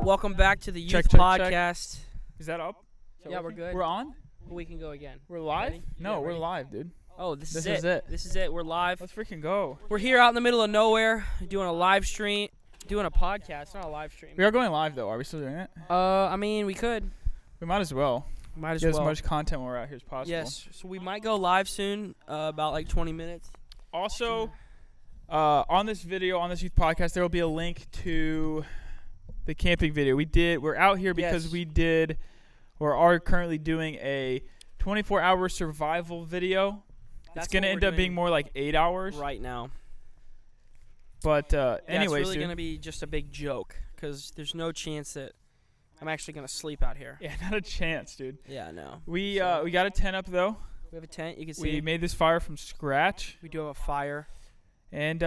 welcome back to the Youth Check. Podcast. Is that up? Yeah, we're good. We're on? We can go again. We're live? Ready? No, Yeah, we're ready? live, dude. Oh, this This is is it. This is it. We're live. Let's freaking go. We're here out in the middle of nowhere doing a live stream, doing a podcast, not a live stream. We are going live, though. Are we still doing it? I mean, we could. We might as well. Might as Get well. as much content when we're out here as possible. Yes. So we might go live soon, about like 20 minutes. Also, on this video, on this Youth Podcast, there will be a link to the camping video. We're out here because Yes. or are currently doing a 24-hour survival video. That's It's going to what end we're up being doing more like 8 hours. right now. But Yeah, anyways, it's really dude. going to be just a big joke because there's no chance that I'm actually going to sleep out here. Yeah, not a chance, dude. Yeah, no. We got a tent up, though. We have a tent. You can see. We made this fire from scratch. We do have a fire. And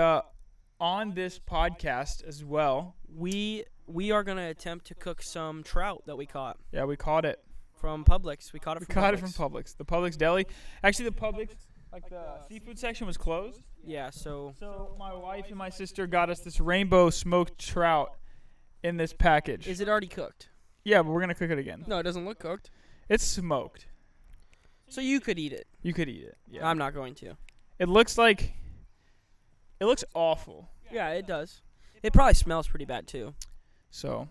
on this podcast as well, We are going to attempt to cook some trout that we caught yeah, we caught it. from Publix. We caught it We from caught Publix. it from Publix. The Publix deli. Actually, the Publix, like the seafood section was closed. Yeah, so So my wife and my sister got us this rainbow smoked trout in this package. is it already cooked? Yeah, but we're going to cook it again. No, it doesn't look cooked. It's smoked. So you could eat it. You could eat it. Yeah. I'm not going to. It looks awful. Yeah, it does. It probably smells pretty bad too. So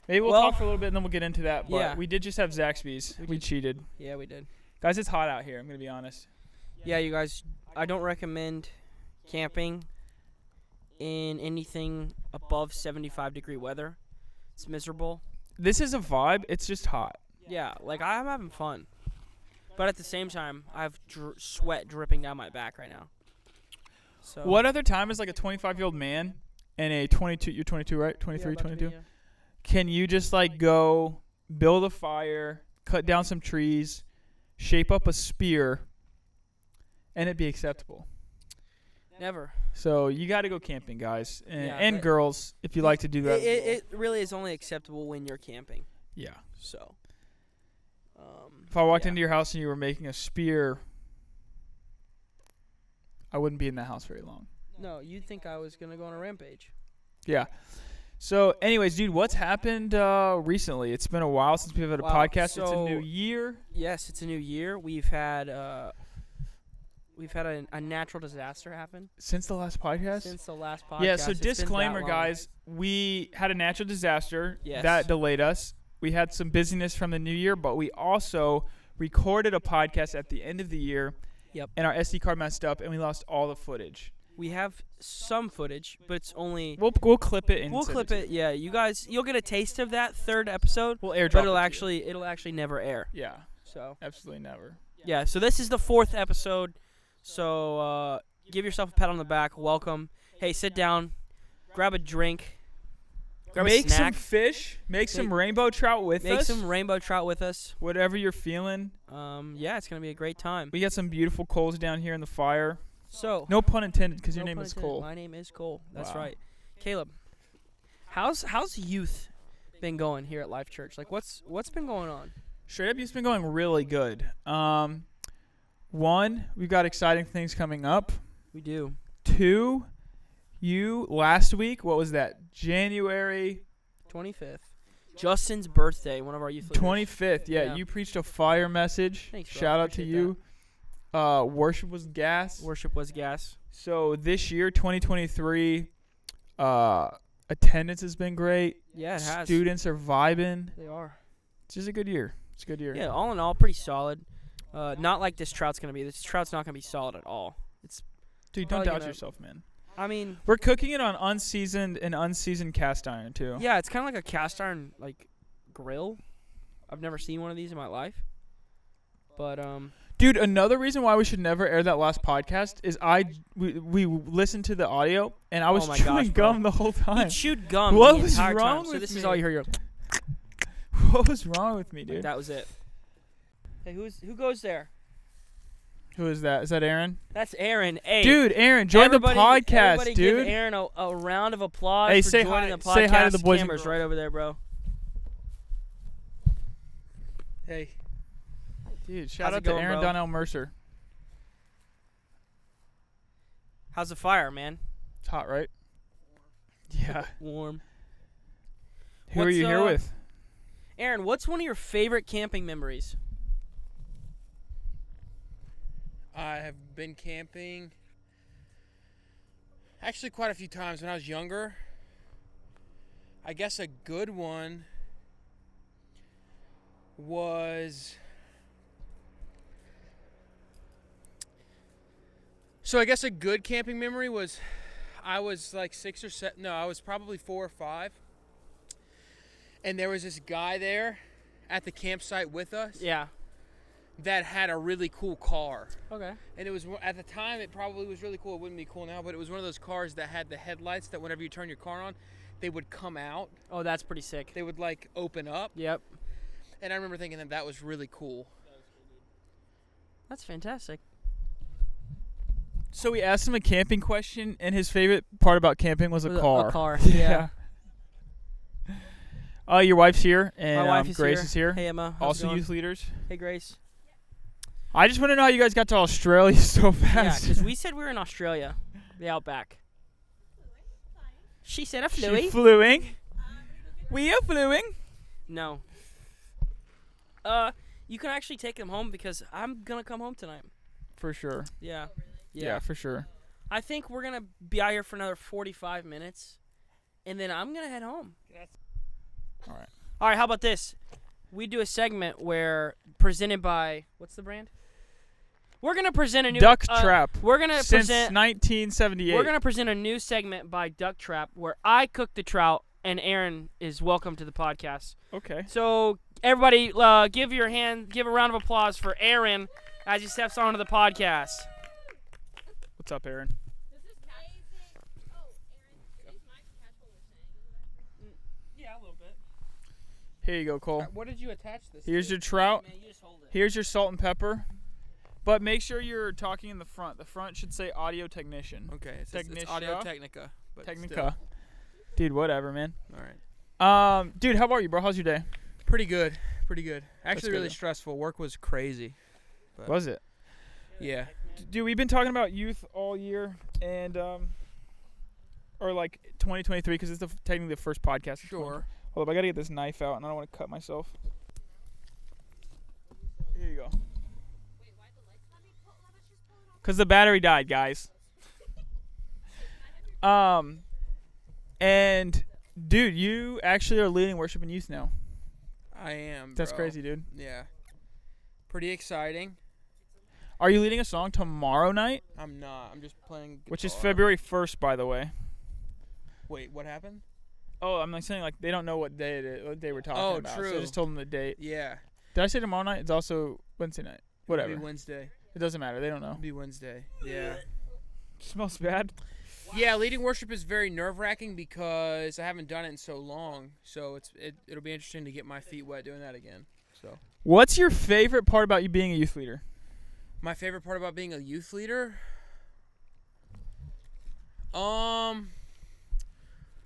maybe we'll Well, talk for a little bit and then we'll get into that. But yeah. we did just have Zaxby's. We We did. cheated. Yeah, we did. Guys, it's hot out here. I'm going to be honest. Yeah, you guys, I don't recommend camping in anything above 75-degree weather. It's miserable. This is a vibe. It's just hot. Yeah, like I'm having fun. But at the same time, I have sweat dripping down my back right now. So What other time is like a 25-year-old man and a 22, you're 22, right? 23, Yeah, about to be, 22? Can you just like go build a fire, cut down some trees, shape up a spear, and it'd be acceptable? Never. So you got to go camping, guys. Yeah, And but- girls, if you like to do that. It really is only acceptable when you're camping. Yeah. So. If I walked yeah. into your house and you were making a spear, I wouldn't be in that house very long. No, you'd think I was gonna go on a rampage. Yeah. So, anyways, dude, what's happened recently? It's been a while since we've had a Wow, podcast. It's a so- new year. Yes, it's a new year. We've had a natural disaster happen Since the last podcast? since the last podcast. Yeah, so It's been that disclaimer, long. guys. We had a natural disaster. Yes. That delayed us. We had some busyness from the new year, but we also recorded a podcast at the end of the year. Yep. And our SD card messed up, and we lost all the footage. We have some footage, but it's only. We'll clip it and We'll send clip to you. it. Yeah, you guys, you'll get a taste of that third episode, We'll airdrop but it to you. it'll actually never air. Yeah, So absolutely never. yeah, so this is the 4th episode. So give yourself a pat on the back. Welcome. Hey, sit down, grab a drink, grab Make a snack, some fish. Make some rainbow trout with make us. some rainbow trout with us. Whatever you're feeling. Yeah, it's gonna be a great time. We got some beautiful coals down here in the fire. So No pun intended, because your no name pun is intended. Cole. My name is Cole. That's Wow. right. Caleb, how's youth been going here at Life Church? Like, what's been going on? Straight up, it's been going really good. One, we've got exciting things coming up. We do. Two, you last week, what was that? January 25th. Justin's birthday. One of our youth leaders. 25th. Yeah, Yeah. you preached a fire message. Thanks, bro. Shout out to Appreciate you. Worship was gas. Worship was gas. So this year, 2023, attendance has been great. Yeah, it has. Students are vibing. They are. It's just a good year. It's a good year. Yeah, all in all, pretty solid. Not like this trout's gonna be. This trout's not gonna be solid at all. Dude, don't probably doubt gonna- yourself, man. I mean, We're cooking it on unseasoned cast iron too. yeah, it's kind of like a cast iron like grill. I've never seen one of these in my life. But Dude, another reason why we should never air that last podcast is we listened to the audio and I was Oh my chewing gosh, bro. gum the whole time. he chewed gum What the was entire wrong time. So with this me? is all you hear. What was wrong with me, dude? That was it. Hey, who goes there? Who is that? Is that Aaron? That's Aaron. Hey, Dude, Aaron, join the podcast, everybody dude. Give Aaron a round of applause Hey, for say joining hi- the podcast. say hi to the boys and Camera's girls. right over there, bro. Hey. Dude, shout How's it out to going, Aaron bro? Donnell Mercer. How's the fire, man? It's hot, right? Yeah. Warm. Who are you here with? Aaron, what's one of your favorite camping memories? I have been camping actually quite a few times when I was younger. I guess a good one was... So I guess a good camping memory was I was like 6 or 7. No, I was probably 4 or 5. And there was this guy there at the campsite with us. Yeah. That had a really cool car. Okay. And it was, at the time, it probably was really cool. It wouldn't be cool now, but it was one of those cars that had the headlights that whenever you turn your car on, they would come out. Oh, that's pretty sick. They would like open up. Yep. And I remember thinking that was really cool. That's fantastic. So we asked him a camping question, and his favorite part about camping was a car. A car. Yeah. Your wife's here, and My wife is Grace here. is here. Hey, Emma. How's it Also going? youth leaders. Hey, Grace. I just want to know how you guys got to Australia so Yeah, fast. because we said we were in Australia, the Outback. She said a She fluey. fluing. We are fluing. No. You can actually take them home because I'm gonna come home tonight. For sure. Yeah. Yeah, for sure. I think we're gonna be out here for another 45 minutes, and then I'm gonna head home. All right. All right. How about this? We do a segment where presented by what's the brand? We're gonna present a new Duck Trap. We're gonna Since present. 1978. We're gonna present a new segment by Duck Trap where I cook the trout and Aaron is welcome to the podcast. Okay. So everybody, give a round of applause for Aaron as he steps onto the podcast. What's up, Aaron? Yeah, a little bit. Here you go, Cole. What did you attach this Here's to? your trout. Man, you just hold it. Here's your salt and pepper. But make sure you're talking in the front. The front should say audio technician. Okay, it's Technicia. Audio Technica. But Technica. Dude, whatever, man. Still. All right. Dude, how are you, bro? How's your day? Pretty good. Actually, good. really stressful. Work was crazy. But Was it? Yeah. Dude, we've been talking about youth all year, and or like 2023, because it's technically the first podcast. of Sure. Hold up, I gotta get this knife out, and I don't want to cut myself. Here you go. Cause the battery died, guys. And dude, you actually are leading worship in youth now. I am. That's bro. crazy, dude. Yeah. Pretty exciting. Are you leading a song tomorrow night? I'm not. I'm just playing guitar. Which is February 1st, by the way. Wait, what happened? Oh, I'm like saying like they don't know what day it is, what day we're talking Oh, about. So I true. just told them the date. Yeah. Did I say tomorrow night? It's also Wednesday night. Whatever. It'll be Wednesday. It doesn't matter. They don't know. It'll be Wednesday. Yeah. Smells bad. Yeah, leading worship is very nerve-wracking because I haven't done it in so long. So it'll be interesting to get my feet wet doing that again. So What's your favorite part about you being a youth leader? my favorite part about being a youth leader?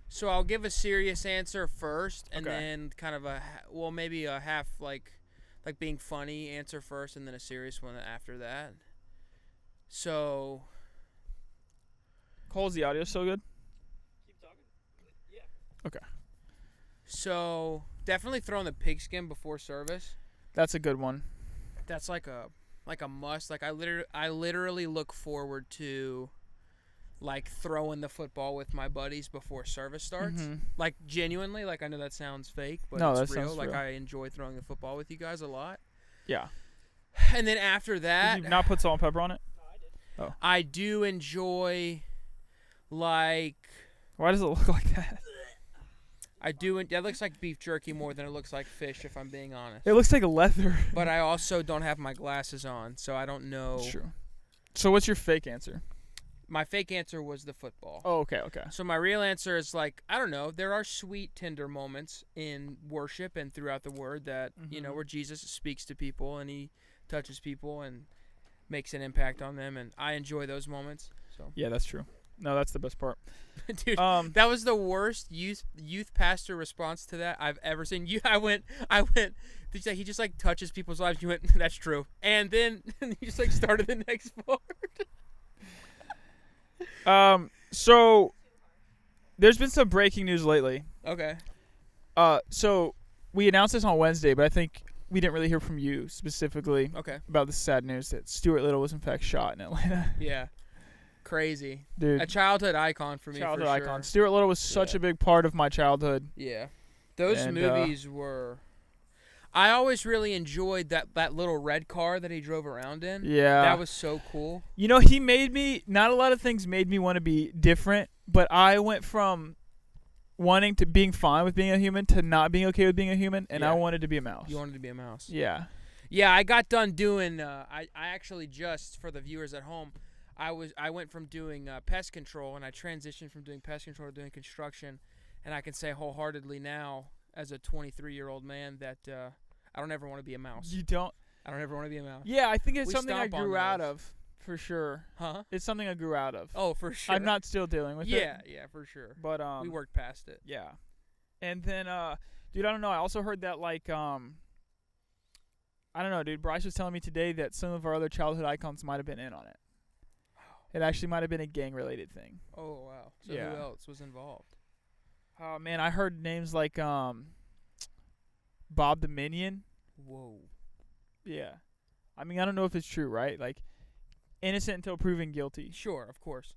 So I'll give a serious answer first, and Okay. then kind of maybe a half like being funny answer first, and then a serious one after that. So Cole's the audio so good? Keep talking. Yeah. Okay. So definitely throwing the pigskin before service. That's a good one. That's like a must. Like I literally look forward to like throwing the football with my buddies before service starts. Mhm. Like genuinely, like I know that sounds fake, but No, it's that real. sounds Like real. I enjoy throwing the football with you guys a lot. Yeah. And then after that, Did you not put salt and pepper on it? I do enjoy like Why does it look like that? that looks like beef jerky more than it looks like fish, if I'm being honest. It looks like leather. But I also don't have my glasses on, so I don't know. That's true. So what's your fake answer? My fake answer was the football. Oh, okay. So my real answer is like, I don't know. There are sweet, tender moments in worship and throughout the word that, Mhm. where Jesus speaks to people and he touches people and makes an impact on them. And I enjoy those moments. So, Yeah, that's true. No, that's the best part. dude, that was the worst youth pastor response to that I've ever seen. I went, he just like touches people's lives. You went, that's true. And then you just like started the next part. So there's been some breaking news lately. Okay. So we announced this on Wednesday, but I think we didn't really hear from you specifically Okay. about the sad news that Stuart Little was in fact shot in Atlanta. Yeah. Crazy. Dude, A childhood icon for me. childhood for sure. icon. Stuart Little was such Yeah. a big part of my childhood. Yeah. Those And, movies were. I always really enjoyed that little red car that he drove around in. Yeah. That was so cool. You know, he made me. Not a lot of things made me want to be different, but I went from wanting to being fine with being a human to not being okay with being a human, and Yeah. I wanted to be a mouse. You wanted to be a mouse. Yeah. Yeah, I got done doing. I actually just for the viewers at home, I went from doing pest control and I transitioned from doing pest control to doing construction, and I can say wholeheartedly now, as a 23-year-old man, that I don't ever want to be a mouse. You don't. I don't ever want to be a mouse. Yeah, I think it's We something I stomp on grew out those. of, for sure. Huh? It's something I grew out of. Oh, for sure. I'm not still dealing with it. Yeah, for sure. But We worked past it. Yeah. And then dude, I don't know. I also heard that I don't know, dude. Bryce was telling me today that some of our other childhood icons might have been in on it. It actually might have been a gang-related thing. Oh wow. So Yeah. who else was involved? Oh man, I heard names like Bob the Minion. Whoa. Yeah. I mean, I don't know if it's true, right? Like, innocent until proven guilty. Sure, of course.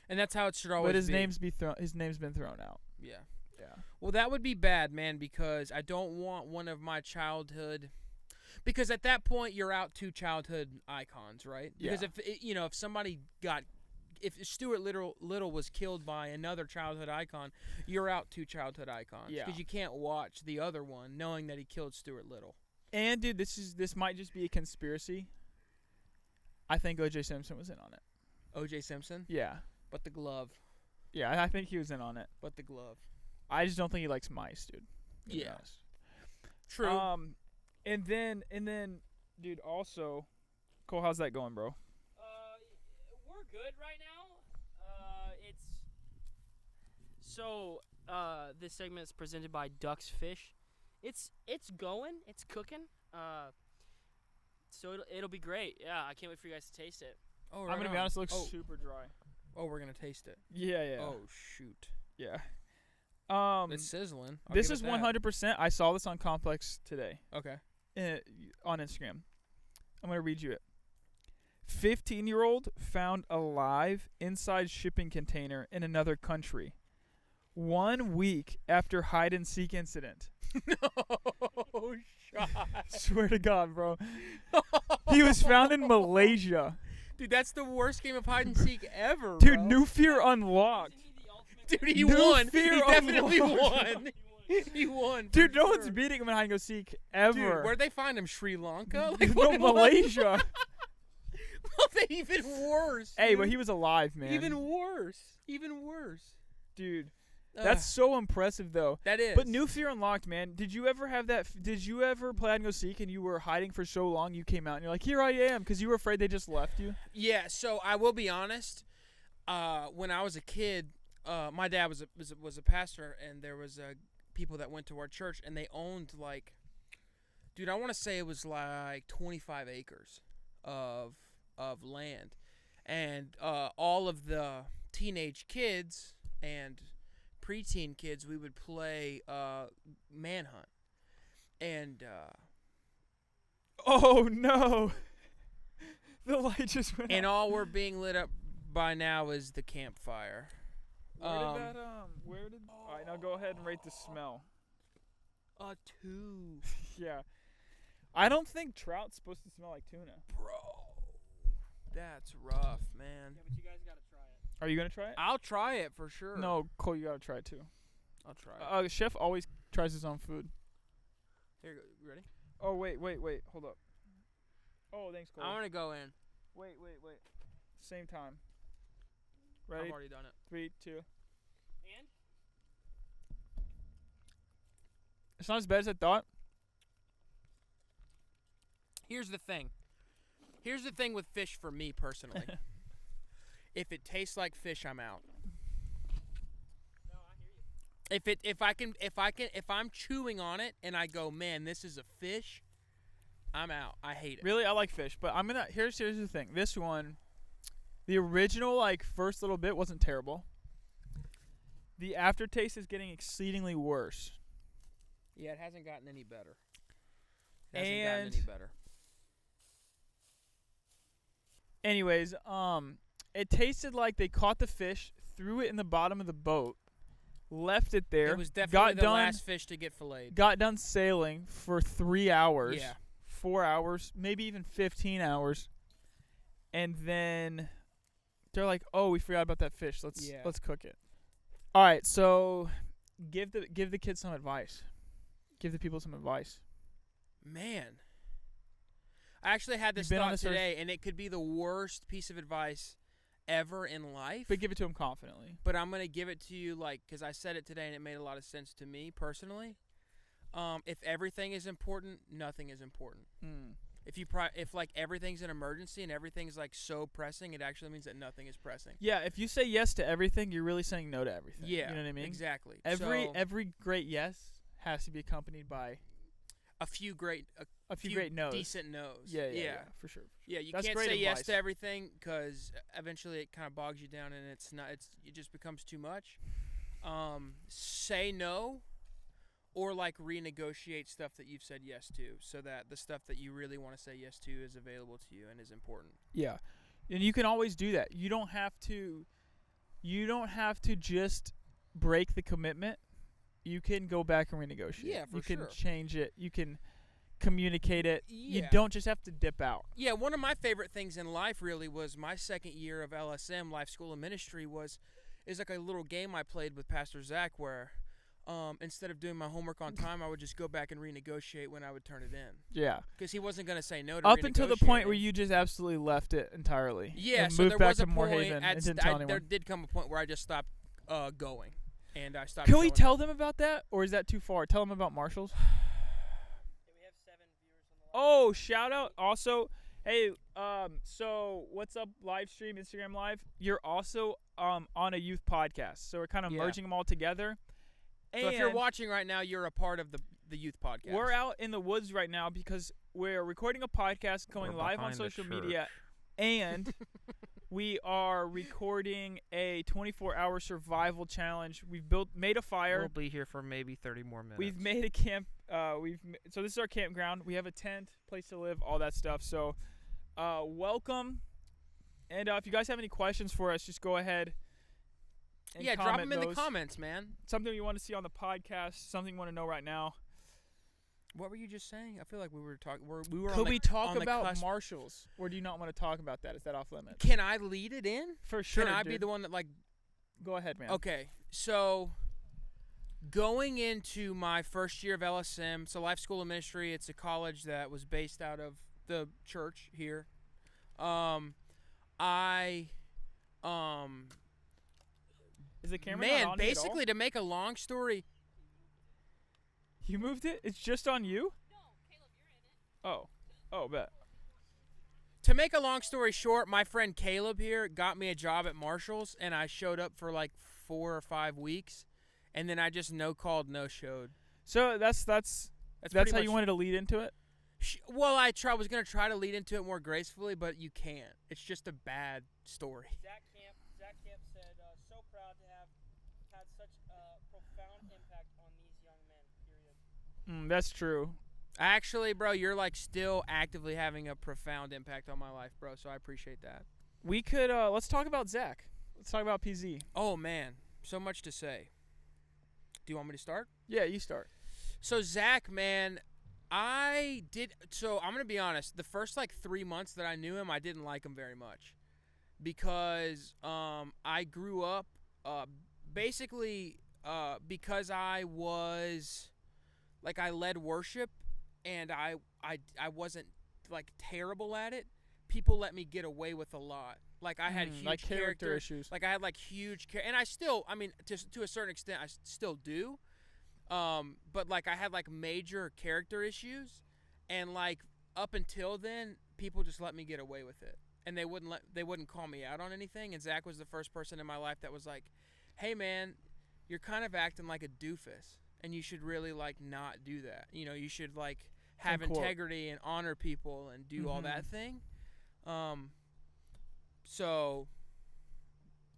And that's how it should always But his be. name's been thrown out. Yeah. Yeah. Well, that would be bad, man, because I don't want one of my childhood. Because at that point, you're out two childhood icons, right? Because Yeah. if somebody if Stuart Little was killed by another childhood icon, you're out two childhood icons. Yeah. Because you can't watch the other one knowing that he killed Stuart Little. And dude, this might just be a conspiracy. I think O.J. Simpson was in on it. O.J. Simpson, Yeah. but the glove, Yeah, I think he was in on it. but the glove. I just don't think he likes mice, dude. To be Yeah. honest. True. And then, dude, also, Cole, how's that going, bro? We're good right now. This segment is presented by Ducks Fish. It's going. It's cooking. So it'll be great. Yeah, I can't wait for you guys to taste it. Oh, I'm gonna be honest, it looks oh, super dry. oh, we're gonna taste it. Yeah. Oh shoot. Yeah. It's sizzling. I'll This give is it that. 100%. I saw this on Complex today Okay. on Instagram. I'm gonna read you it. 15-year-old found alive inside shipping container in another country. 1 week after hide and seek incident. No shot. Swear to God, bro. He was found in Malaysia. Dude, that's the worst game of hide and seek ever. Dude, bro. New Fear Unlocked. Dude, he New won. Fear He definitely Unlocked. won. He won. Dude, for no sure. one's beating him in hide and go seek ever. Dude, where'd they find him? Sri Lanka? No, what- Malaysia. Well, they even worse. Hey, dude. but he was alive, man. Even worse. Even worse. Dude, Ugh, that's so impressive, though. that is. But New Fear Unlocked, man. Did you ever have that? Did you ever play hide and go seek and you were hiding for so long you came out and you're like, here I am, because you were afraid they just left you? Yeah. So I will be honest. When I was a kid, my dad was a pastor, and there was people that went to our church, and they owned dude, I want to say it was like 25 acres of land, and all of the teenage kids and preteen kids, we would play manhunt, and Oh, no. The light just went and out. all we're being lit up by now is the campfire. Where did all right, now go ahead and rate the smell. 2. Yeah. I don't think trout's supposed to smell like tuna. Bro, that's rough, man. Yeah, but you guys gotta try it. Are you going to try it? I'll try it for sure. No, Cole, you got to try it, too. I'll try it. The chef always tries his own food. Here you go. You ready? Oh, wait. Hold up. Oh, thanks, Cole. I'm gonna go in. Wait. Same time. Ready? I've already done it. 3, 2. And It's not as bad as I thought. Here's the thing. Here's the thing with fish for me personally. If it tastes like fish, I'm out. no, I hear you. If I'm chewing on it and I go, man, this is a fish, I'm out. I hate it. Really, I like fish, but I'm gonna. Here's the thing. This one, the original first little bit wasn't terrible. The aftertaste is getting exceedingly worse. Yeah, it hasn't gotten any better. It hasn't And gotten any better. anyways, it tasted like they caught the fish, threw it in the bottom of the boat, left it there. It was definitely got the done, last fish to get filleted. Got done sailing for 3 hours. Yeah. 4 hours, maybe even 15 hours. And then they're like, "Oh, we forgot about that fish. Let's cook it." All right, so give the kids some advice. Give the people some advice. Man. I actually had this You've been on thought this earth- today, and it could be the worst piece of advice ever in life. But give it to them confidently. But I'm going to give it to you, because I said it today, and it made a lot of sense to me personally. If everything is important, nothing is important. If everything's an emergency and everything's like so pressing, it actually means that nothing is pressing. Yeah, if you say yes to everything, you're really saying no to everything. Yeah, you know what I mean? Exactly. Every great yes has to be accompanied by a few great no's. Decent no's. Yeah, for sure. Yeah, you That's can't great say yes advice. to everything because eventually it kind of bogs you down and it just becomes too much. Say no, or renegotiate stuff that you've said yes to, so that the stuff that you really want to say yes to is available to you and is important. Yeah, and you can always do that. You don't have to just break the commitment. You can go back and renegotiate. Yeah, for you sure. can change it. You can communicate it. Yeah. You don't just have to dip out. Yeah, one of my favorite things in life really was my second year of LSM, Life School of Ministry, is like a little game I played with Pastor Zach where instead of doing my homework on time, I would just go back and renegotiate when I would turn it in. Yeah. Because he wasn't going to say no to Up until the point where renegotiating. you just absolutely left it entirely. Yeah, and so moved there back was to a point Moorhaven and didn't tell anyone. there did come a point where I just stopped going. And I stopped Can we showing tell up. them about that, or is that too far? Tell them about Marshall's. We have 7 viewers on the live. Oh, shout out! Also, hey, so what's up? Live stream, Instagram Live. You're also on a youth podcast, so we're kind of Yeah. merging them all together. So if you're watching right now, you're a part of the youth podcast. We're out in the woods right now because we're recording a podcast, going We're live on behind the social media, and we are recording a 24-hour survival challenge. We've made a fire. We'll be here for maybe 30 more minutes. We've made a camp. So this is our campground. We have a tent, place to live, all that stuff. So, welcome. And if you guys have any questions for us, just go ahead. And drop comment them in the those. comments, man. Something you want to see on the podcast. Something you want to know right now. What were you just saying? I feel like we were talking. We were. Could on the, we talk on the about cusp. Marshalls, or do you not want to talk about that? Is that off limits? Can I lead it in? For sure. Can I be dude. the one that Go ahead, man. Okay, so going into my first year of LSM, so Life School of Ministry, it's a college that was based out of the church here. Is the camera not on basically to make a long story. you moved it? It's just on you? No, Caleb, you're in it. Oh, bet. To make a long story short, my friend Caleb here got me a job at Marshall's, and I showed up for 4 or 5 weeks, and then I just no-called, no-showed. So that's pretty how much- you wanted to lead into it? Well, I was going to try to lead into it more gracefully, but you can't. It's just a bad story. Zach Camp said, so proud to have had such a profound impact on these young men, period. That's true. Actually, bro, you're still actively having a profound impact on my life, bro, so I appreciate that. We could let's talk about Zach. Let's talk about PZ. Oh, man, so much to say. Do you want me to start? Yeah, you start. So, Zach, man, I'm going to be honest. The first, 3 months that I knew him, I didn't like him very much. Because I grew up basically because I was, I led worship, and I wasn't, terrible at it. People let me get away with a lot. I had huge character issues. I had, huge and I still, to a certain extent, I still do. But I had major character issues, and up until then, people just let me get away with it, and they wouldn't call me out on anything. And Zach was the first person in my life that was like, "Hey man, you're kind of acting like a doofus, and you should really not do that. You should have integrity and honor people and do all that thing." So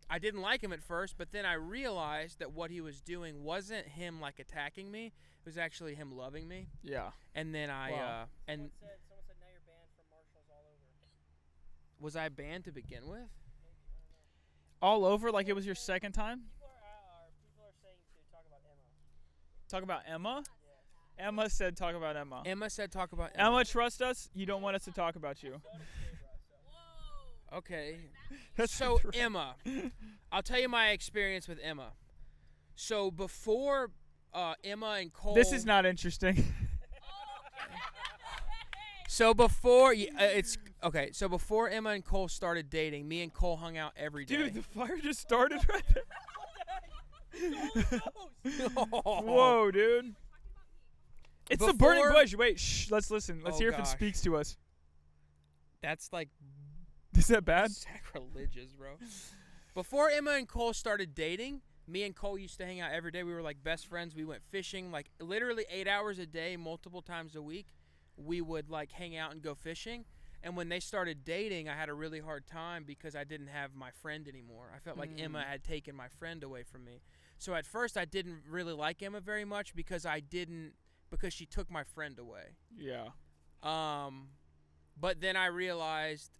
I didn't like him at first, but then I realized that what he was doing wasn't him like attacking me. It was actually him loving me. Yeah. And then I Wow. and Someone said now you're banned from Marshalls all over. was I banned to begin with? All over like it was your second time? People are saying to talk about Emma. Talk about Emma? Emma said talk about Emma. Emma said talk about Emma, trust us. You don't want us to talk about you. Okay. That's So true. Emma, I'll tell you my experience with Emma. So before Emma and Cole. This is not interesting. So before it's okay. So before Emma and Cole started dating, me and Cole hung out every day. Dude, the fire just started right there. Whoa, dude. It's the burning Before- bush. Wait, shh. Let's listen. Let's Oh, hear if it gosh. speaks to us. That's like Is that bad? sacrilegious, bro. Before Emma and Cole started dating, me and Cole used to hang out every day. We were like best friends. We went fishing like literally 8 hours a day, multiple times a week. We would like hang out and go fishing. And when they started dating, I had a really hard time because I didn't have my friend anymore. I felt like Emma had taken my friend away from me. So at first I didn't really like Emma very much because she took my friend away. Yeah. But then I realized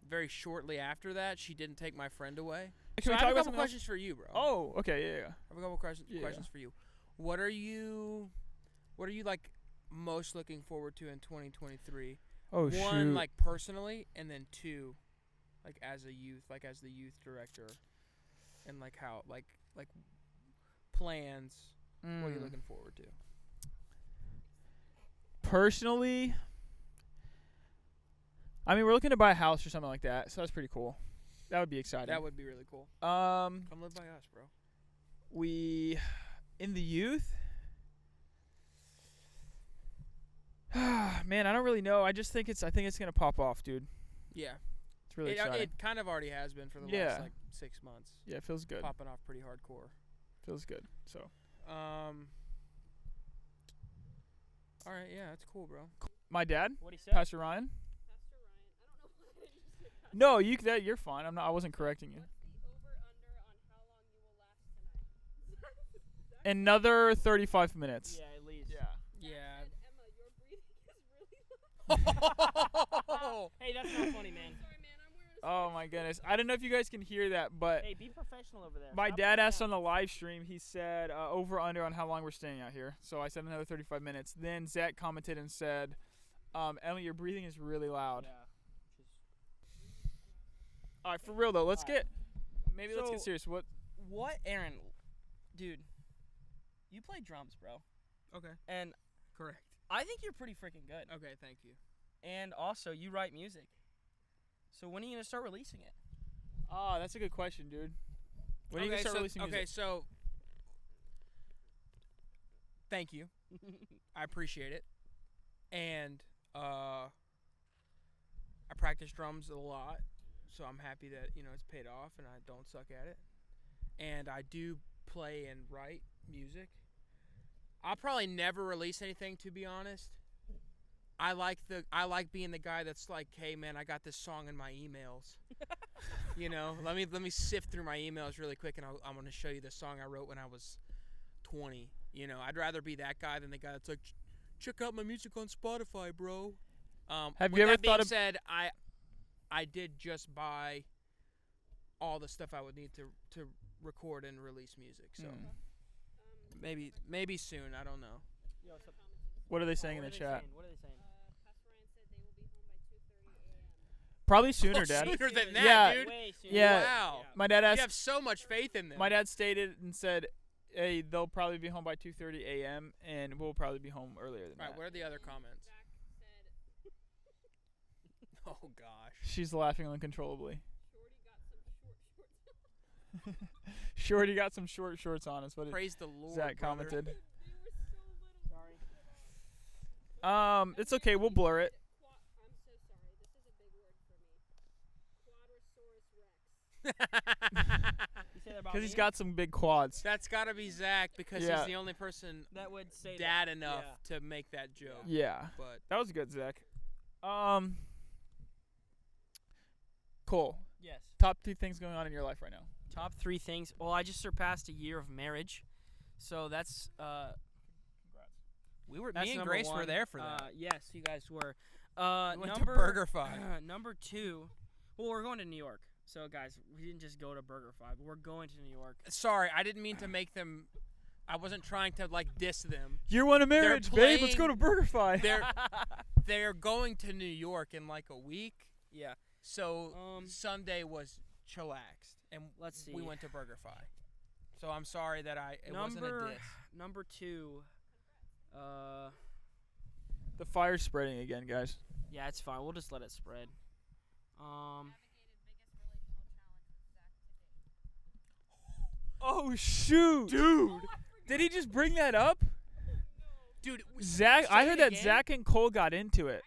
very shortly after that she didn't take my friend away. Can So we I talk have a about couple something else? questions for you, bro. Oh, okay, yeah. I have a couple questions for you. What are you like most looking forward to in 2023? Oh, One, shoot. like personally, and then two, like as a youth, like as the youth director, and like how like plans. What are you looking forward to? Personally, I mean, we're looking to buy a house or something like that, so that's pretty cool. That would be exciting. That would be really cool. Um, Come live by us, bro. we in the youth. Man, I don't really know. I think it's gonna pop off, dude. Yeah, It's really exciting. it kind of already has been for the Yeah. last like 6 months. Yeah, it feels good. Popping off pretty hardcore. Feels good. So All right, yeah, that's cool, bro. my dad, What he said? Pastor Ryan. No, you're fine. I wasn't correcting you. Another 35 minutes. Yeah, at least. Yeah. Hey, that's not funny, man. Oh my goodness. I don't know if you guys can hear that, but Hey, be professional over there. my Stop dad putting asked down. on the live stream, he said over under on how long we're staying out here. So I said another 35 minutes. Then Zach commented and said, Emily, your breathing is really loud. Yeah. All right, for real though, let's Alright. let's get So- serious. What, Aaron? Dude, you play drums, bro. Okay. And Correct. I think you're pretty freaking good. Okay, thank you. And also, you write music. So when are you going to start releasing it? Oh, that's a good question, dude. When are you gonna start releasing music? Okay, so thank you. I appreciate it. And I practice drums a lot, so I'm happy that, it's paid off and I don't suck at it. And I do play and write music. I'll probably never release anything, to be honest. I like being the guy that's like, hey man, I got this song in my emails. Let me sift through my emails really quick, and I'm gonna show you the song I wrote when I was 20. I'd rather be that guy than the guy that's like, check out my music on Spotify, bro. Have with you ever that being thought of- said, I did just buy all the stuff I would need to record and release music. So maybe soon. I don't know. Yo, so, What are they saying in the chat? What are they saying? Probably sooner, Dad. Sooner than that, Yeah. dude. Way sooner. Yeah. Wow. My dad You asked. have so much faith in them. My dad stated and said, "Hey, they'll probably be home by 2:30 a.m. and we'll probably be home earlier than All right, that." what are the other comments? Oh gosh. She's laughing uncontrollably. Shorty got some short shorts on. Is what Praise the Lord. Zach brother. commented. Sorry. It's okay. We'll blur it. You say that about Because he's me? got some big quads. That's got to be Zach because Yeah. he's the only person that would say dad that. enough Yeah. to make that joke. Yeah. But That was good, Zach. Cool. Yes. Top 2 things going on in your life right now. Top 3 things. Well, I just surpassed a year of marriage, so that's Me that's and number Grace were one. there for that. Yes, you guys were. We went to number BurgerFi. number 2. Well, we're going to New York. So guys, we didn't just go to BurgerFi, but we're going to New York. Sorry, I didn't mean to make them. I wasn't trying to like diss them. Year 1 of marriage, babe. Let's go to BurgerFi. They're going to New York in like a week. Yeah. So Sunday was chillaxed, and Let's see. we went to BurgerFi. So I'm sorry that it wasn't a diss. Number 2. The fire's spreading again, guys. Yeah, it's fine. We'll just let it spread. Oh shoot, dude! Did he just bring that up? Dude, Zach, say I it heard that again? Zach and Cole got into it.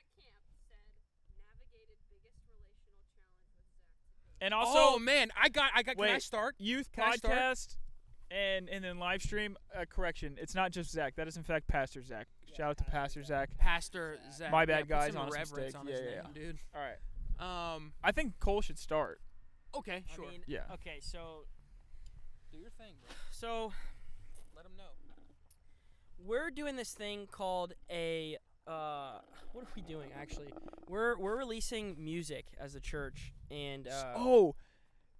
And also, oh man, I got. Can I wait, start? youth Can I start? podcast and then live stream. Correction, it's not just Zach. That is in fact Pastor Zach. Shout out to Pastor Zach. Pastor Zach. My bad, put guys, some honest reverence mistake. on Yeah, his yeah, name, dude. All right. I think Cole should start. Okay, sure. I mean, Yeah. Okay, so Do your thing, bro. so Let them know. we're doing this thing called a what are we doing actually? We're releasing music as a church, and This Oh,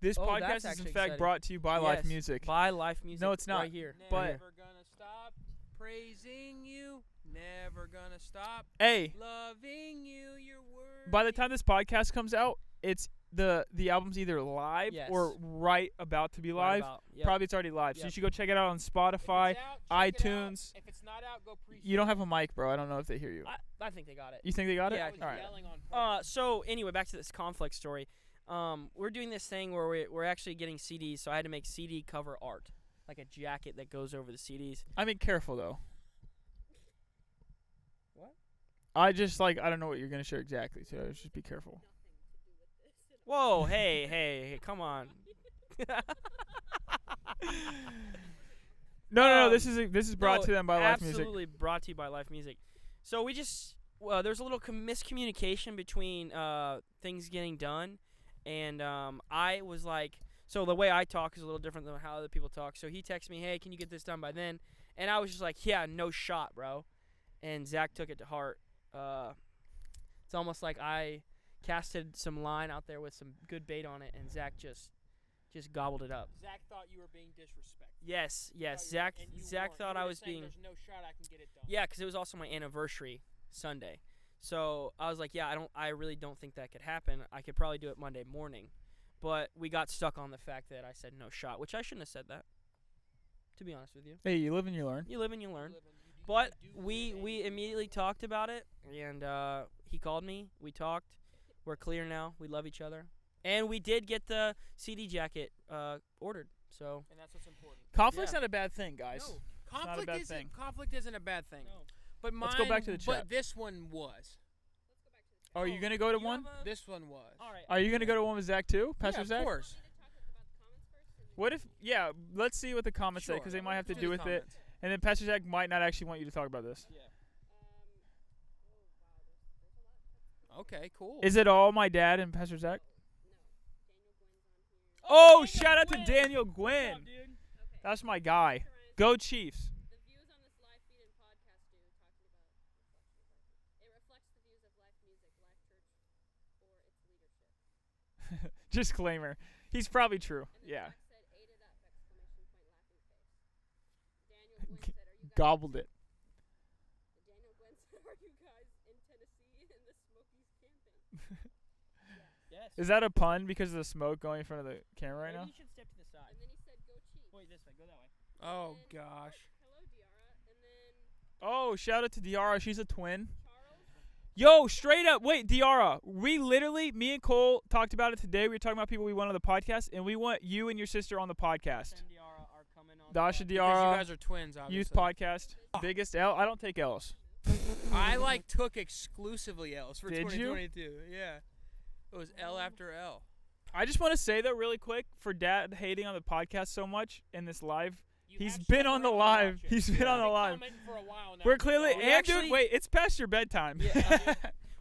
podcast that's is in actually fact exciting. brought to you by Live yes, Music. By Live Music. No, it's not. Right here. But- Never gonna stop praising you. Never gonna stop Hey, loving you. Your word. by the time this podcast comes out, it's the album's either live Yes. or right about to be live. Probably it's already live. So you Yep. should go check it out on Spotify. If it's out, check it out. iTunes. If it's not out, go pre. You don't have a mic, bro. I don't know if they hear you. I think they got it. You think they got it? Yeah, I was All right. yelling on purpose. So anyway, back to this conflict story. We're doing this thing where we're actually getting CDs, so I had to make CD cover art, like a jacket that goes over the CDs. I mean, careful though. What? I don't know what you're gonna share exactly, so just be careful. Whoa, hey, come on. No. This is brought No, to them by Live Music. Absolutely brought to you by Live Music. So we just there's a little miscommunication between things getting done, and I was like, so the way I talk is a little different than how other people talk. So he texted me, hey, can you get this done by then? And I was just like, yeah, no shot, bro. And Zach took it to heart. It's almost like I casted some line out there with some good bait on it, and Zach just gobbled it up. Zach thought you were being disrespectful. Yes. Thought you- Zach and you Zach weren't. thought You I were was saying being. There's no shot I can get it done. Yeah, because it was also my anniversary Sunday. So I was like, yeah, I really don't think that could happen. I could probably do it Monday morning. But we got stuck on the fact that I said no shot, which I shouldn't have said that, to be honest with you. Hey, you live and you learn. You live and you learn. You do But good we things. immediately talked about it, and he called me. We talked. We're clear now. We love each other. And we did get the CD jacket ordered. So And that's what's important. Conflict's Yeah. not a bad thing, guys. No, not a conflict bad isn't. thing. Conflict isn't a bad thing. No. But mine. Let's go back to the chat. But this one was. Oh, are you gonna go to you one? have a- This one was. all right. Are you gonna go to one with Zach too, Pastor yeah, Zach? of course. What if? Yeah, let's see what the comments say Sure. because they might have to Do do the with it, comments. and then Pastor Zach might not actually want you to talk about this. Okay, cool. Is it all my dad and Pastor Zach? Oh, shout out to Daniel Gwynn. That's my guy. Go Chiefs. The views on this live feed and podcast talking about it reflects the views of Life Music, Life Church, or its leadership. Disclaimer. He's probably true. And then Yeah. Zach said, ate it up, exclamation point, laughing face. Daniel Gwynn said, are you guys Gobbled it. Daniel Gwynn said, are you guys in Tennessee in the Smokies camping? Yes. Is that a pun because of the smoke going in front of the camera right Maybe now? you should step to the side. And then he said, go Chiefs. Wait, this way. Go that way. Oh And then- gosh. Hello, Diara. And then Oh, shout out to Diara. She's a twin. Charles. Yo, straight up. Wait, Diara. We literally, me and Cole talked about it today. We were talking about people we want on the podcast, and we want you and your sister on the podcast. And Diara are coming on. Dasha the- Because you Diara, guys are twins, obviously. youth podcast. Biggest L. I don't take L's. I like took exclusively L's for Did you? 2022. Yeah. It was L after L. I just want to say though, really quick, for Dad hating on the podcast so much in this live, You he's have been stuck on the around to live. watch it. He's been on the Been live. commenting for a while now. We're clearly Oh, We and actually- dude, wait, it's past your bedtime. Yeah.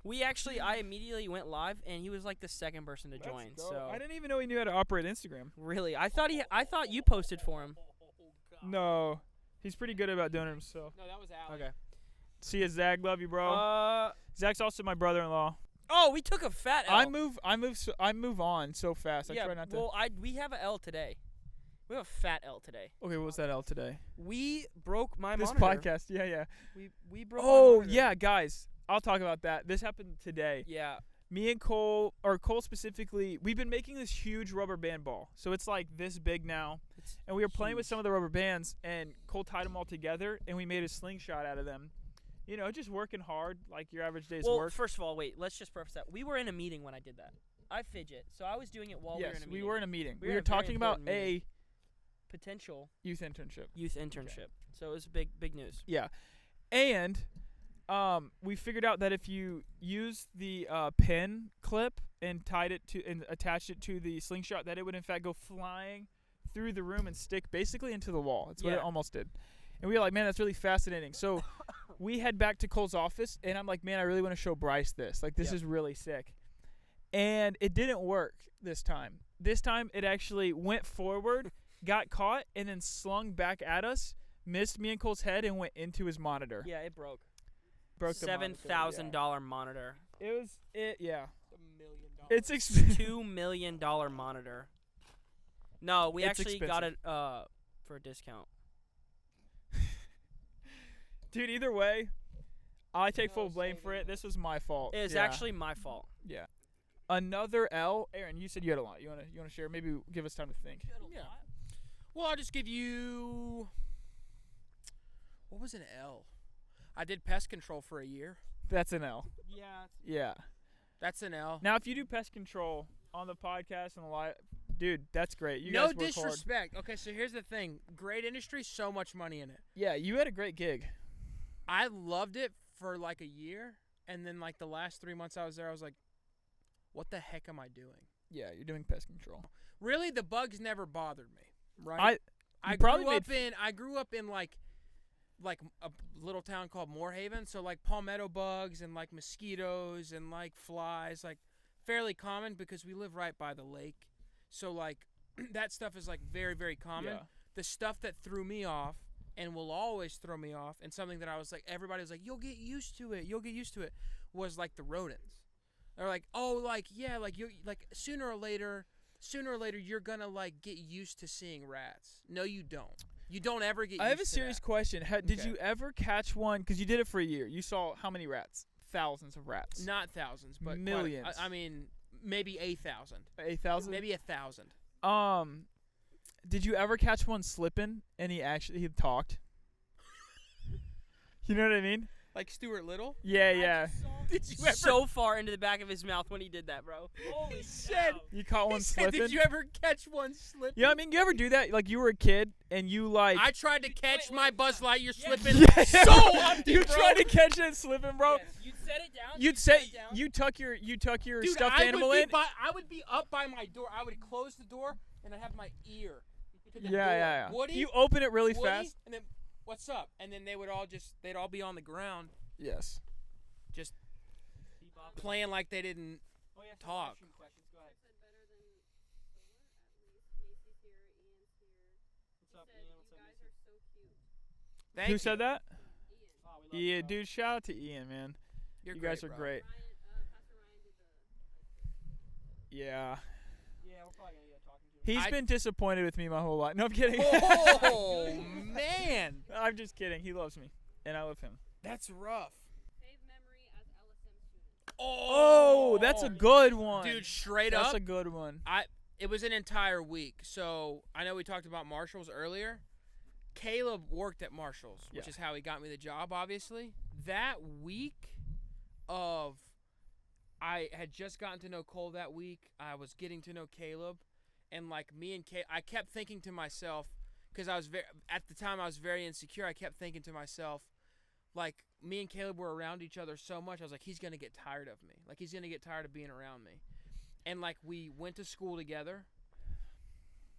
I immediately went live, and he was like the second person to join. Let's go. So I didn't even know he knew how to operate Instagram. really, I thought you posted for him. No, he's pretty good about doing it himself. No, that was Alex. Okay. See ya, Zach. Love you, bro. Zach's also my brother-in-law. Oh, we took a fat L. I move on so fast. I try not to. Well, we have a L today. We have a fat L today. Okay, what was that L today? We broke my This monitor. podcast. Yeah. We broke my Oh, monitor. yeah, guys. I'll talk about that. This happened today. Yeah. Me and Cole, or Cole specifically, we've been making this huge rubber band ball. So it's like this big now. It's And we were playing with huge. some of the rubber bands, and Cole tied them all together, and we made a slingshot out of them. You know, just working hard, like your average day's Well, work. first of all, wait. Let's just preface that. We were in a meeting when I did that. I fidget, so I was doing it while we were in a Yes, meeting. we were in a meeting. We We were were in a very talking about important a potential youth internship. youth internship. So it was big news. Yeah. And we figured out that if you use the pin clip and tied it to and attached it to the slingshot, that it would in fact go flying through the room and stick basically into the wall. That's what it Yeah. almost did. And we were like, man, that's really fascinating. So we head back to Cole's office, and I'm like, man, I really want to show Bryce this. Like, this Yep. is really sick. And it didn't work this time. This time it actually went forward, got caught, and then slung back at us, missed me and Cole's head, and went into his monitor. Yeah, it broke. Broke the monitor, $7,000 monitor. yeah. Yeah. $1 million. It's expensive. $2 million monitor. No, we It's actually got it for a discount. Dude, either way, I take No full blame for saving it. This was my fault. It was Yeah. actually my fault. Yeah. Another L. Aaron, you said you had a lot. You wanna share? Maybe give us time to think. Yeah. Well, I'll just give you. What was an L? I did pest control for a year. That's an L. Yeah. Yeah. That's an L. Now, if you do pest control on the podcast and the live, dude, that's great. You No guys work hard. disrespect. Okay, so here's the thing. Great industry, so much money in it. Yeah, you had a great gig. I loved it for like a year, and then like the last 3 months I was there, I was like, what the heck am I doing? Yeah, you're doing pest control. Really, the bugs never bothered me, right? You I probably grew up in like a little town called Moorhaven, so like palmetto bugs and like mosquitoes and like flies, like fairly common because we live right by the lake. So like that stuff is like very, very common. Yeah. The stuff that threw me off and will always throw me off, and something that I was like, everybody was like, you'll get used to it, was like the rodents. They're like, oh, like, yeah, like you, like sooner or later you're gonna like get used to seeing rats. No, you don't. You don't ever get used to I have a serious that. question. Did Okay. you ever catch one? Because you did it for a year. You saw how many rats? Thousands of rats. Not thousands, but Millions. I mean, maybe 8,000. 8,000? Maybe 1,000. Did you ever catch one slipping and he talked? You know what I mean? Like Stuart Little? Yeah. Did you ever? So far into the back of his mouth when he did that, bro. Holy said- cow. You caught one He said, slipping? did you ever catch one slipping? Yeah, I mean, you ever do that? Like, you were a kid and you like. I tried to catch my Buzz Lightyear Yeah. slipping Yeah. so often, You bro. tried to catch it slipping, bro. Yes, you'd set it down. You'd set say it down. you tuck your Dude, stuffed animal in. I would be up by my door. I would close the door and I'd have my ear to the door. Yeah. Woody, You open it really Woody, fast. and then what's up? And then they'd all be on the ground Yes. just playing like they didn't. Oh, yeah, some talk. question questions. Go ahead. said better than Thor, at least. Macy's here, Ian's here. What's up, He said, Ian? you What's up, guys Macy? are so cute. Thank Who you. said that? Ian. Oh, we love Yeah, you, bro. dude. Shout out to Ian, man. You're You guys great, are bro. great. Pastor Ryan did the. Yeah. Yeah, we're probably gonna get talking to him. He's I- been disappointed with me my whole life. No, I'm kidding. Oh man, I'm just kidding. He loves me, and I love him. that's rough. Fave memory as LSM student. Oh, that's a good one. dude. Straight That's up, a good one. it was an entire week. So I know we talked about Marshalls earlier. Caleb worked at Marshalls, which Yeah. is how he got me the job, obviously. That week I had just gotten to know Cole that week. I was getting to know Caleb. And, like, I kept thinking to myself, because at the time I was very insecure, I kept thinking to myself, like, me and Caleb were around each other so much, I was like, he's going to get tired of me. Like, he's going to get tired of being around me. And, like, we went to school together.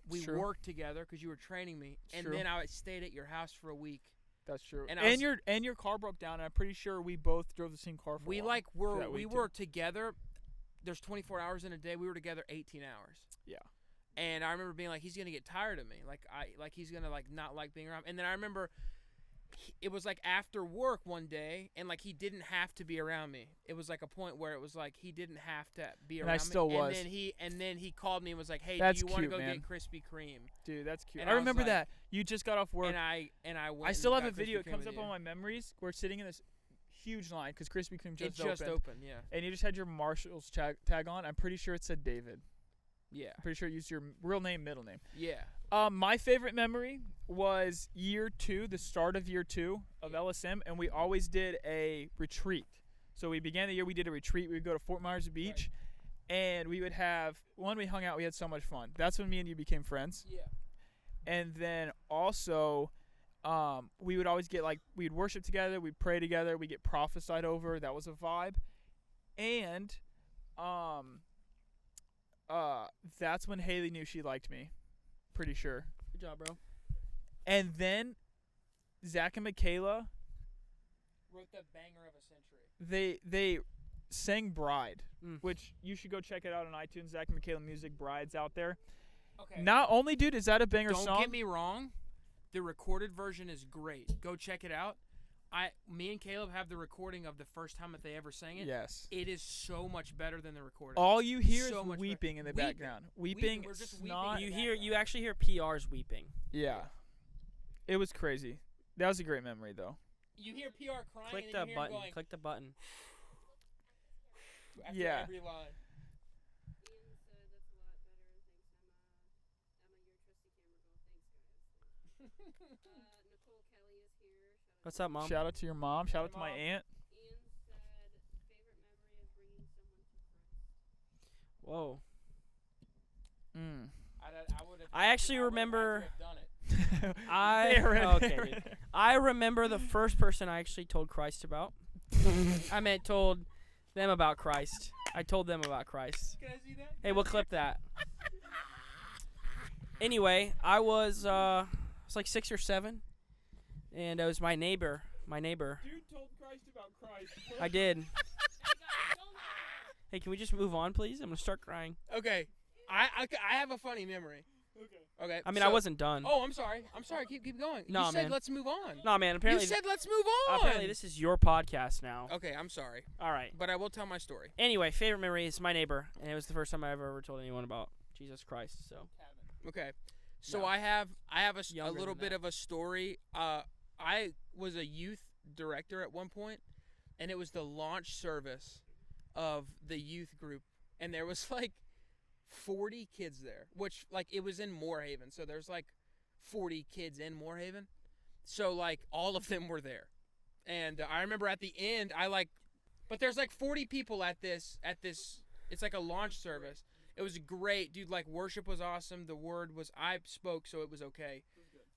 We True. worked together because you were training me. And True. then I stayed at your house for a week. That's true. And And, I was- your car broke down, and I'm pretty sure we both drove the same car for a We while. like for that we week, were too. together. There's 24 hours in a day. We were together 18 hours. Yeah. And I remember being like, he's gonna get tired of me. He's gonna like not like being around. And then I remember it was like after work one day, and like he didn't have to be around me. It was like a point where it was like he didn't have to be And around I still me. was. And then he called me and was like, hey, That's do you want to cute, go man. get Krispy Kreme? Dude, that's cute. And I I was remember like- that. You just got off work. And I went. I still and have a got video. Krispy It Kreme comes with up you. on my memories. We're sitting in this huge line because Krispy Kreme It just just opened. opened, yeah. And you just had your Marshall's tag on. I'm pretty sure it said David. Yeah. I'm pretty sure it used your real name, middle name. Yeah. My favorite memory was year 2, the start of year 2 of LSM, and we always did a retreat. So we began the year, we did a retreat. We would go to Fort Myers Beach, and we would have, we hung out, we had so much fun. That's when me and you became friends. Yeah. And then also, we would always get we'd worship together, we'd pray together, we'd get prophesied over. That was a vibe. And, that's when Haley knew she liked me. Pretty sure. Good job, bro. And then Zach and Michaela, Wrote the banger of a century. they sang Bride, Mm. which you should go check it out on iTunes. Zach and Michaela Music, Bride's out there. Okay. Not only, dude, is that a banger Don't song. get me wrong, the recorded version is great. Go check it out. Me and Caleb have the recording of the first time that they ever sang it. Yes. It is so much better than the recording. All you hear So is much weeping in the Weeping. background. Weeping, We're just weeping snot. in You you actually hear PRs weeping. Yeah. It was crazy. That was a great memory, though. You hear PR crying Click and the then you hear him button. going Click the button. after Yeah. every line. Ian said that's a lot better. Thanks, Emma. You're a trusty camera girl. Thanks, guys. Nicole Kelly is here. What's up, mom? Shout out to your mom. Shout out to my Mom. aunt. Ian said favorite memory of bringing someone to Christ. Whoa. Mm. I actually remember- Done it. Okay, dude. I remember the first person I actually told Christ about. I meant told them about Christ. I told them about Christ. Can I see that? Hey, we'll clip that. Anyway, I was like 6 or 7, and it was my neighbor. Dude told Christ about Christ. I did. Hey guys, don't Hey, can we just move on, please? I'm gonna start crying. Okay. I have a funny memory. Okay. I mean, so- I wasn't done. Oh, I'm sorry. Keep going. No, you said man. let's move on. No, man. Apparently, You said let's move on. apparently this is your podcast now. Okay, I'm sorry, All right. but I will tell my story. Anyway, favorite memory is my neighbor, and it was the first time I ever told anyone about Jesus Christ. So Okay. So No. I have a Younger little than bit that. of a story. I was a youth director at one point, and it was the launch service of the youth group, and there was like 40 kids there, which like it was in Moorhaven, so there's like 40 kids in Moorhaven. So like all of them were there. And I remember at the end but there's like 40 people at this it's like a launch service. It was great, dude. Like worship was awesome. The word was I spoke, so it was okay.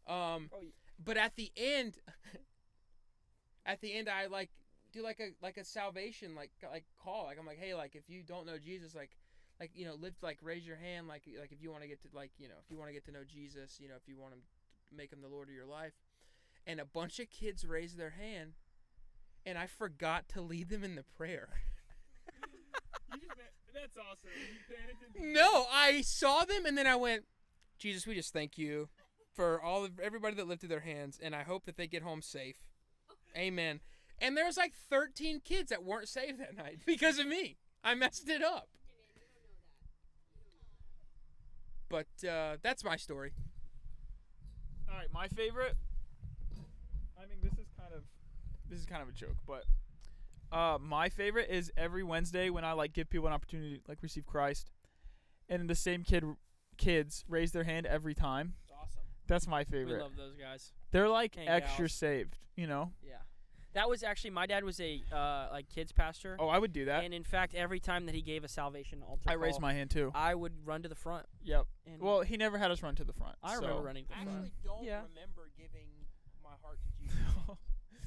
But at the end I like do like a salvation like call. Like I'm like, hey, like if you don't know Jesus, like raise your hand, like if you want to get to if you want to get to know Jesus, if you want to make him the Lord of your life. And a bunch of kids raised their hand, and I forgot to lead them in the prayer. That's awesome. No, I saw them, and then I went, Jesus, we just thank you for everybody that lifted their hands, and I hope that they get home safe. Amen. And there was like 13 kids that weren't saved that night because of me. I messed it up. But that's my story. All right, my favorite. I mean, this is kind of a joke, but my favorite is every Wednesday when I like give people an opportunity to like receive Christ, and the same kids raise their hand every time. It's awesome. That's my we favorite. love those guys. They're like And extra gals. saved, you know. Yeah. That was actually my dad was a like kids pastor, Oh, I would do that. and in fact, every time that he gave a salvation altar I raised call, my hand too. I would run to the front. Yep. And Well, he never had us run to the front. I so. remember running to the I front. actually don't Yeah. remember giving my heart to Jesus.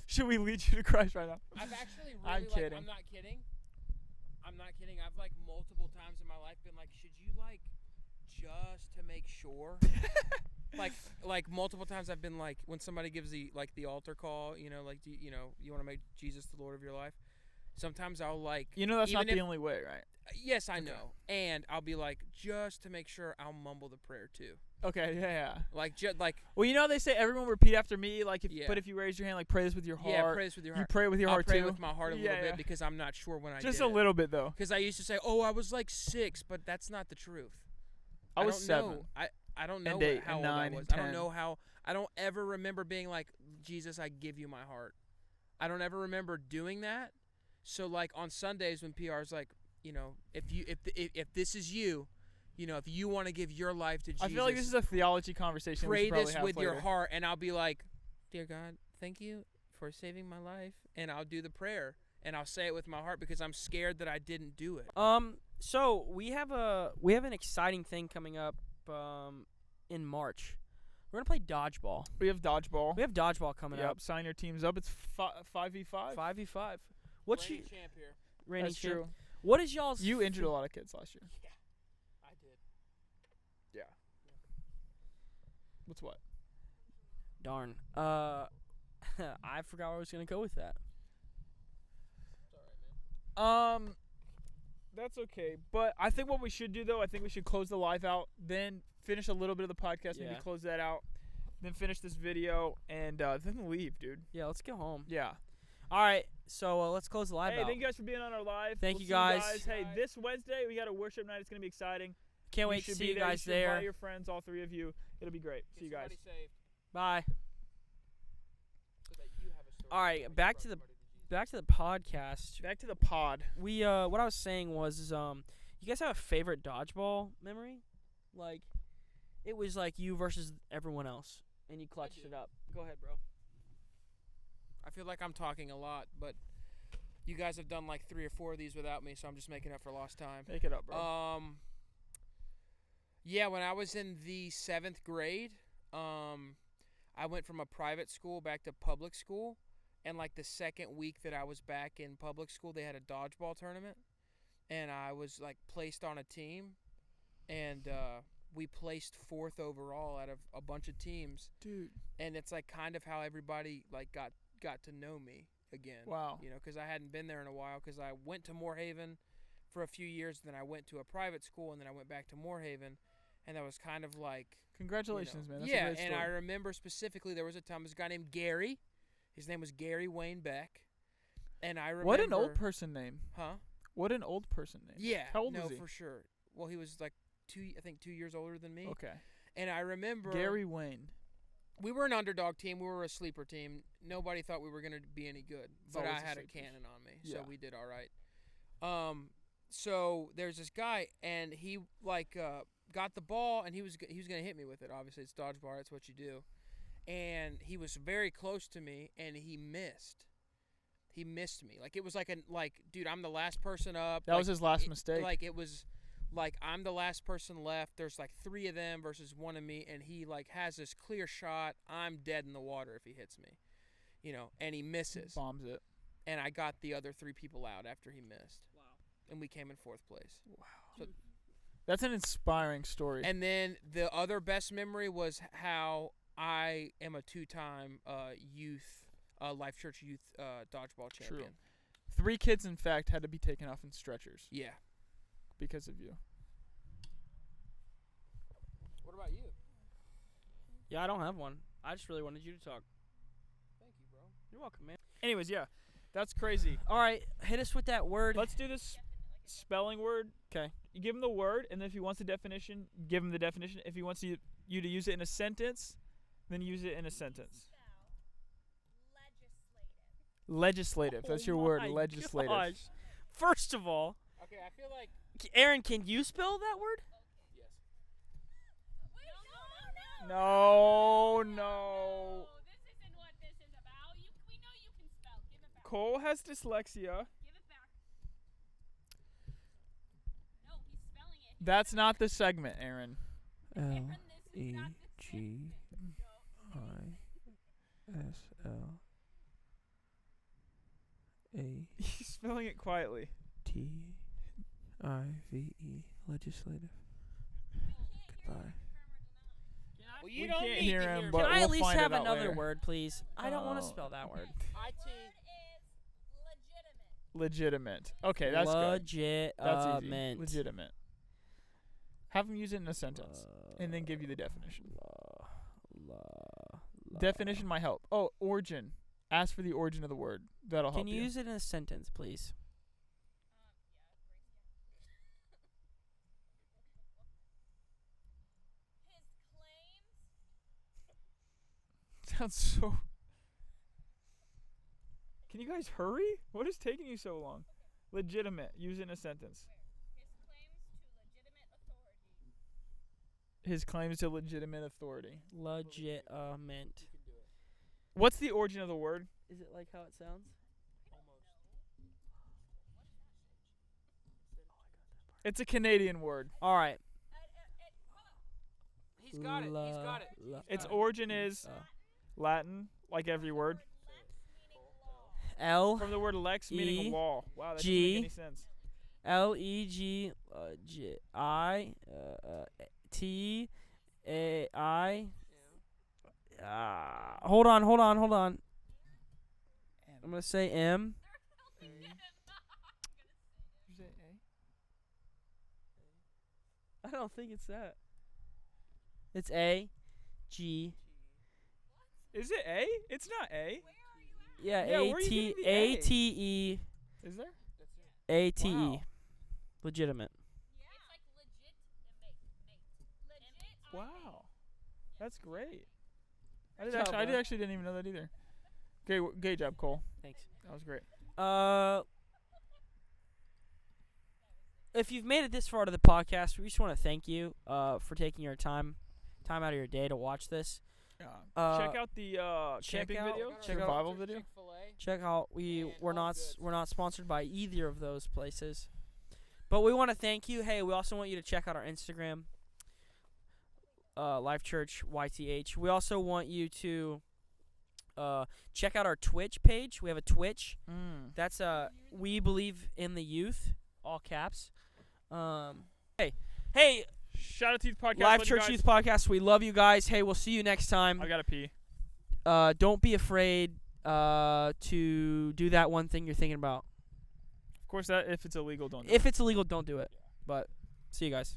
Should we lead you to Christ right now? I've actually really I'm kidding. I'm not kidding. I've like multiple times in my life been like, should you like just to make sure? Like, like multiple times I've been like, when somebody gives the altar call, you know, like, you want to make Jesus the Lord of your life. Sometimes I'll like, You know that's even not the if- only way, right? yes, I Okay. know, and I'll be like, just to make sure, I'll mumble the prayer too. Okay, yeah. Like, Well, you know they say everyone repeat after me. Like, Yeah. but if you raise your hand, like pray this with your heart. yeah, pray this with your You heart. pray with your I'll heart pray too. with my heart a Yeah, little yeah. bit because I'm not sure when I Just did a little bit though. Because I used to say, oh, I was like 6, but that's not the truth. I was don't 7. Know. I don't know And 8 how and old 9 I and was. I don't 10. know how. I don't ever remember being like, Jesus, I give you my heart. I don't ever remember doing that. So like on Sundays when PR's like, you know, if this is you, you know, if you want to give your life to Jesus, I feel like this is a theology conversation. we pray should probably this have with your later. heart, and I'll be like, dear God, thank you for saving my life, and I'll do the prayer, and I'll say it with my heart because I'm scared that I didn't do it. So we have an exciting thing coming up in March. We're gonna play dodgeball. We have dodgeball. We have dodgeball coming Yep. up. Sign your teams up. It's 5v5. 5v5. What's Reigning your champ here. reigning That's champ? true. What is y'all's? You injured a lot of kids last year. I did. Yeah. What's what? Darn. I forgot where I was gonna go with that. It's all right, man. That's okay. But I think what we should do though, I think we should close the live out, then finish a little bit of the podcast, maybe Yeah. close that out, then finish this video, and then leave, dude. Yeah, let's go home. Yeah. All right, so let's close the live Hey, out. thank you guys for being on our live. Thank We'll you see guys. Hey, this Wednesday we got a worship night. It's gonna be exciting. Can't wait to should see be you there. guys should invite there. your friends, all 3 of you. It'll be great. See you guys. Get somebody saved Bye. so that you have a story All right, when you back brought to the- somebody Jesus. Back to the podcast. Back to the pod. We what I was saying was you guys have a favorite dodgeball memory? Like it was like you versus everyone else and you clutched do. it up. Go ahead, bro. I feel like I'm talking a lot, but you guys have done like 3 or 4 of these without me, so I'm just making up for lost time. Make it up, bro. Yeah, when I was in the 7th grade, I went from a private school back to public school, and like the second week that I was back in public school, they had a dodgeball tournament, and I was like placed on a team, and we placed 4th overall out of a bunch of teams, Dude. and it's like kind of how everybody like got to know me again. Wow. You know, because I hadn't been there in a while, because I went to Moorhaven for a few years, then I went to a private school, and then I went back to Moorhaven, and that was kind of like, Congratulations, man. That's yeah, a great and story. I remember specifically there was a time, there was a guy named Gary. His name was Gary Wayne Beck, and I remember. What an old person name. Huh? What an old person name. Yeah. How old no, was he? for sure. Well, he was like 2 years older than me. Okay. And I remember Gary Wayne. we were an underdog team. We were a sleeper team. Nobody thought we were going to be any good, but I always the had a sleepers. cannon on me, so Yeah. we did all right. So there's this guy, and he like got the ball, and he was going to hit me with it. Obviously, it's dodgeball. That's what you do. And he was very close to me, and he missed. He missed me. Like it was dude, I'm the last person up. That was his last it- mistake. Like it was. Like I'm the last person left. There's like 3 of them versus 1 of me, and he like has this clear shot. I'm dead in the water if he hits me, you know. And he misses, Bombs it. and I got the other 3 people out after he missed. Wow. And we came in 4th place. Wow. So- That's an inspiring story. And then the other best memory was how I am a 2-time Life Church youth dodgeball True. champion. 3 kids, in fact, had to be taken off in stretchers Yeah. because of you. What about you? Yeah, I don't have one. I just really wanted you to talk. Thank you, bro. You're welcome, man. Anyways, yeah. That's crazy. All right, hit us with that word. Let's do this spelling word. 'Kay. You give him the word, and then if he wants the definition, give him the definition. If he wants you to use it in a sentence, then use it in a sentence. Legislative. That's your word. Oh my Legislative. gosh. First of all, Okay, I feel like Aaron, can you spell that word? yes. No, no. This isn't what this is about. We know you can spell. Give it back. Cole has dyslexia. Give it back. No, he's spelling it. That's not the segment, Aaron. Aaron, this is not the segment. LEGISLA. He's spelling it quietly. TIVE. Legislative. Goodbye. Can I Well, you We don't can't need hear to him, hear but Can I we'll at least find have it out another later. word, please? I don't want to Oh. spell that word. Legitimate. Okay, that's good. That's easy. Legitimate. Legitimate. Have them use it in a sentence, and then give you the definition. Definition might help. Oh, origin. Ask for the origin of the word. That'll help Can you use it in a sentence, please? Sounds so. Can you guys hurry? What is taking you so long? Legitimate. Use it in a sentence. His claims to legitimate authority. Legitimate. What's the origin of the word? Is it like how it sounds? It's a Canadian word. All right. He's got it. He's got it. Its origin is Latin, like every word. L From the word lex, meaning E law. Wow, that doesn't G make any sense. L E G G I T A I. Hold on. I'm gonna say M. Did you say A? I don't think it's that. It's A G. Is it A? It's not A. Yeah, Yeah, A where are you T getting the A A? T E Is there? A T E. Wow. Legitimate. Wow. That's great. I Good job, bud. actually didn't even know that either. Great job, Cole. Thanks. That was great. If you've made it this far to the podcast, we just want to thank you for taking your time out of your day to watch this. Check out the camping video, check out- survival video. Check out we're not sponsored by either of those places, but we want to thank you. Hey, we also want you to check out our Instagram, Life Church YTH. We also want you to check out our Twitch page. We have a Twitch. That's We Believe in the Youth, all caps. Hey, Shout out to the podcast. Live Love you Church guys. Youth Podcast. We love you guys. Hey, we'll see you next time. I gotta pee. Don't be afraid to do that one thing you're thinking about. Of course, that if it's illegal, don't. Do If it's illegal, don't do it. But see you guys.